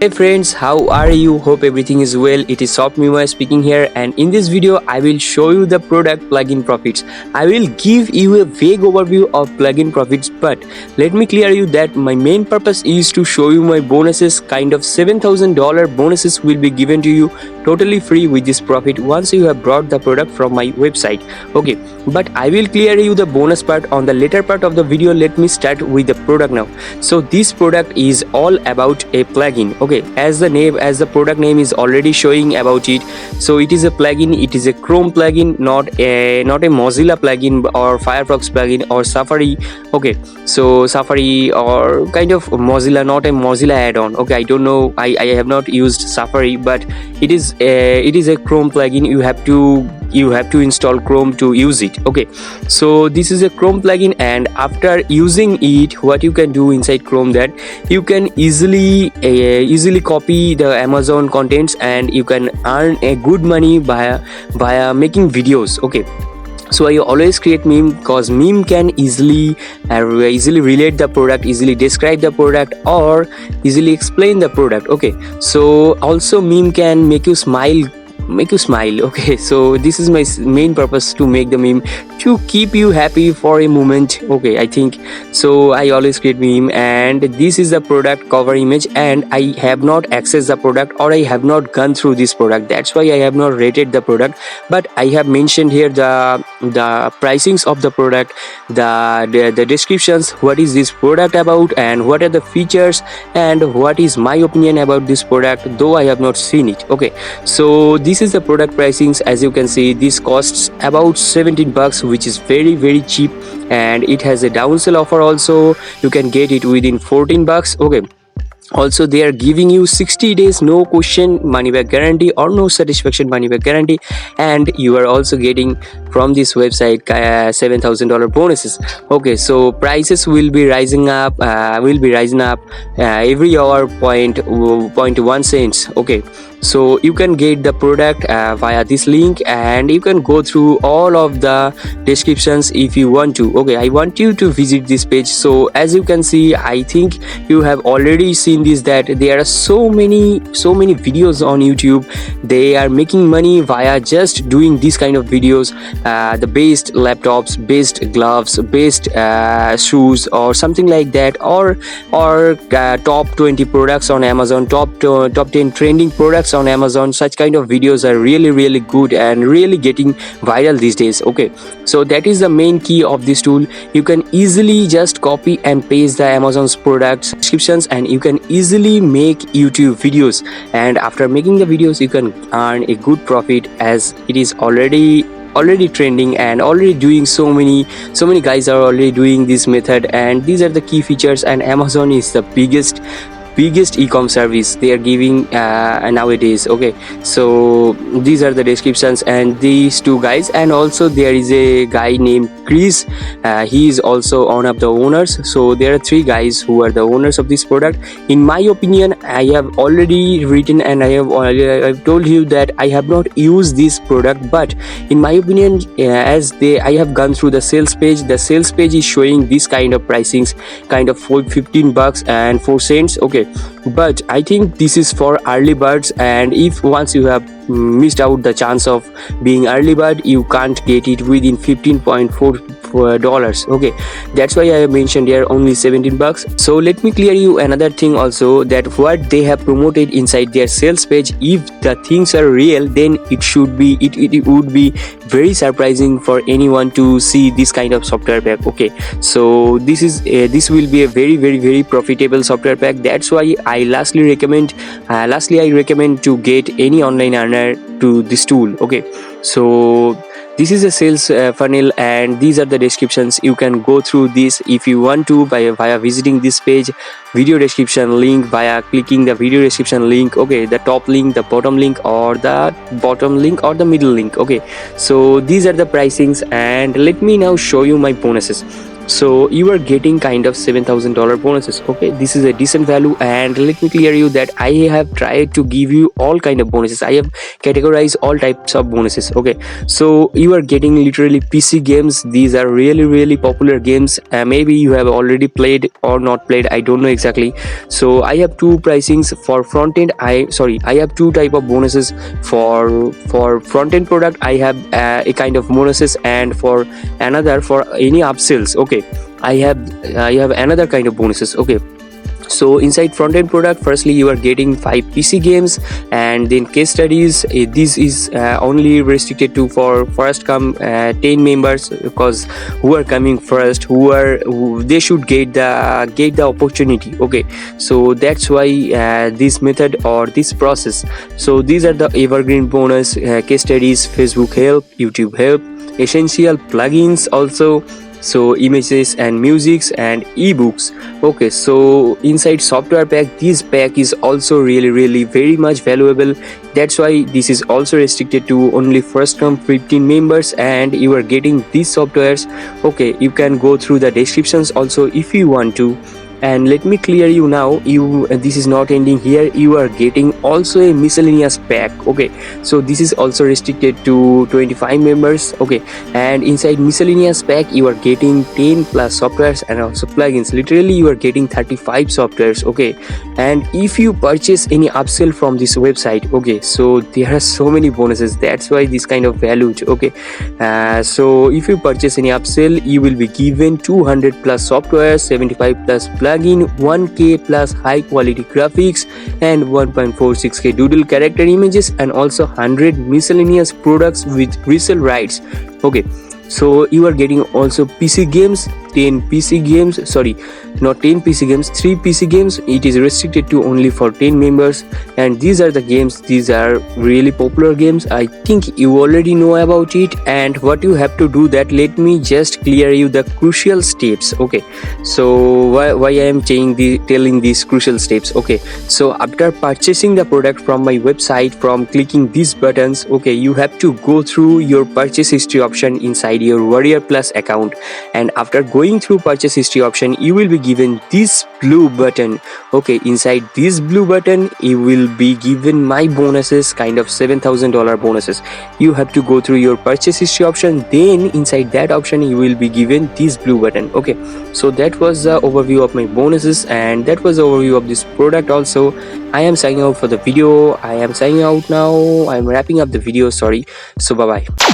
Hey friends, how are you? Hope everything is well. It is Sopmima speaking here, and in this video I will show you the product Plugin Profits. I will give you a vague overview of Plugin Profits, but let me clear you that my main purpose is to show you my bonuses. Kind of $7,000 bonuses will be given to you totally free with this profit once you have brought the product from my website. Okay, but I will clear you the bonus part on the later part of the video. Let me start with the product now. So this product is all about a plugin. Okay, as the product name is already showing about it, so it is a plugin. It is a Chrome plugin, not a Mozilla plugin or Firefox plugin or Safari. Okay, so Safari or kind of Mozilla, not a Mozilla add-on. Okay, I don't know, I have not used Safari, but it is a Chrome plugin. You have to install Chrome to use it. Okay, so this is a Chrome plugin, and after using it, what you can do inside Chrome, that you can easily copy the Amazon contents, and you can earn a good money via making videos. Okay, so I always create meme because meme can easily relate the product, easily describe the product, or easily explain the product. Okay, so also meme can make you smile. Okay, so this is my main purpose, to make the meme to keep you happy for a moment. Okay, I think so. I always create meme, and this is the product cover image, and I have not accessed the product, or I have not gone through this product. That's why I have not rated the product, but I have mentioned here the pricings of the product, the descriptions, what is this product about, and what are the features, and what is my opinion about this product, though I have not seen it. Okay, so this is the product pricings. As you can see, this costs about $17, which is very cheap, and it has a downsell offer also. You can get it within $14. Okay, also they are giving you 60 days no question money back guarantee or no satisfaction money back guarantee, and you are also getting from this website $7,000 bonuses. Okay, so prices will be rising up every hour 0.1 cents. Okay, so you can get the product via this link, and you can go through all of the descriptions if you want to. Okay, I want you to visit this page. So as you can see, I think you have already seen this, that there are so many videos on YouTube. They are making money via just doing this kind of videos, the best laptops, best gloves, best shoes, or something like that, or top 20 products on Amazon, top 10 trending products on Amazon. Such kind of videos are really good and really getting viral these days. Okay, so that is the main key of this tool. You can easily just copy and paste the Amazon's products descriptions, and you can easily make YouTube videos, and after making the videos you can earn a good profit, as it is already trending and already doing so many guys are already doing this method. And these are the key features, and Amazon is the biggest e-com service they are giving nowadays. Okay, so these are the descriptions, and these two guys, and also there is a guy named Chris. He is also one of the owners. So there are three guys who are the owners of this product. In my opinion, I have already written, and I've told you that I have not used this product, but in my opinion, I have gone through the sales page. The sales page is showing this kind of pricings, kind of $15 and 4 cents. Okay, but I think this is for early birds, and if once you have missed out the chance of being early bird, you can't get it within $15.4. Okay, that's why I have mentioned here only $17. So let me clear you another thing also, that what they have promoted inside their sales page, if the things are real, then it would be very surprising for anyone to see this kind of software pack. Okay, so this will be a very profitable software pack. That's why I lastly recommend to get any online earner to this tool. Okay, so this is a sales funnel, and these are the descriptions. You can go through this if you want to via visiting this page, video description link, via clicking the video description link. Okay, the top link, the bottom link, or the bottom link, or the middle link. Okay, so these are the pricings, and let me now show you my bonuses. So you are getting kind of $7,000 bonuses. Okay, this is a decent value, and let me clear you that I have tried to give you all kind of bonuses. I have categorized all types of bonuses. Okay, so you are getting literally PC games. These are really popular games. Maybe you have already played or not played, I don't know exactly. So I have two pricings for front end. I have two type of bonuses for front end product. I have a kind of bonuses, and for another, for any upsells, okay, I have another kind of bonuses. Okay, so inside front end product, firstly you are getting 5 PC games, and then case studies. This is only restricted to for first come 10 members, because who are coming first, they should get the opportunity. Okay, so that's why this method or this process. So these are the evergreen bonus, case studies, Facebook help, YouTube help, essential plugins also, so images and musics and ebooks. Okay, so inside software pack, this pack is also really very much valuable. That's why this is also restricted to only first come 15 members, and you are getting these softwares. Okay, you can go through the descriptions also if you want to. And let me clear you now, this is not ending here. You are getting also a miscellaneous pack. Okay, so this is also restricted to 25 members. Okay, and inside miscellaneous pack you are getting 10 plus softwares and also plugins. Literally you are getting 35 softwares. Okay, and if you purchase any upsell from this website, okay, so there are so many bonuses. That's why this kind of valued. Okay, so if you purchase any upsell, you will be given 200 plus software, 75 plus plugin, 1k plus high quality graphics, and 1.46k doodle character images, and also 100 miscellaneous products with resale rights. Okay, so you are getting also PC games, 10 PC games, sorry, not 10 PC games, 3 PC games. It is restricted to only for 10 members, and these are the games. These are really popular games. I think you already know about it, and what you have to do, that let me just clear you the crucial steps. Okay, so why I am telling these crucial steps. Okay, so after purchasing the product from my website, from clicking these buttons, okay, you have to go through your purchase history option inside your Warrior Plus account, and after going through purchase history option, you will be given this blue button. Okay, inside this blue button you will be given my bonuses, kind of $7,000 bonuses. You have to go through your purchase history option, then inside that option you will be given this blue button. Okay, so that was the overview of my bonuses, and that was the overview of this product also. I am signing out for the video. I am signing out now. I am wrapping up the video, sorry. So bye bye.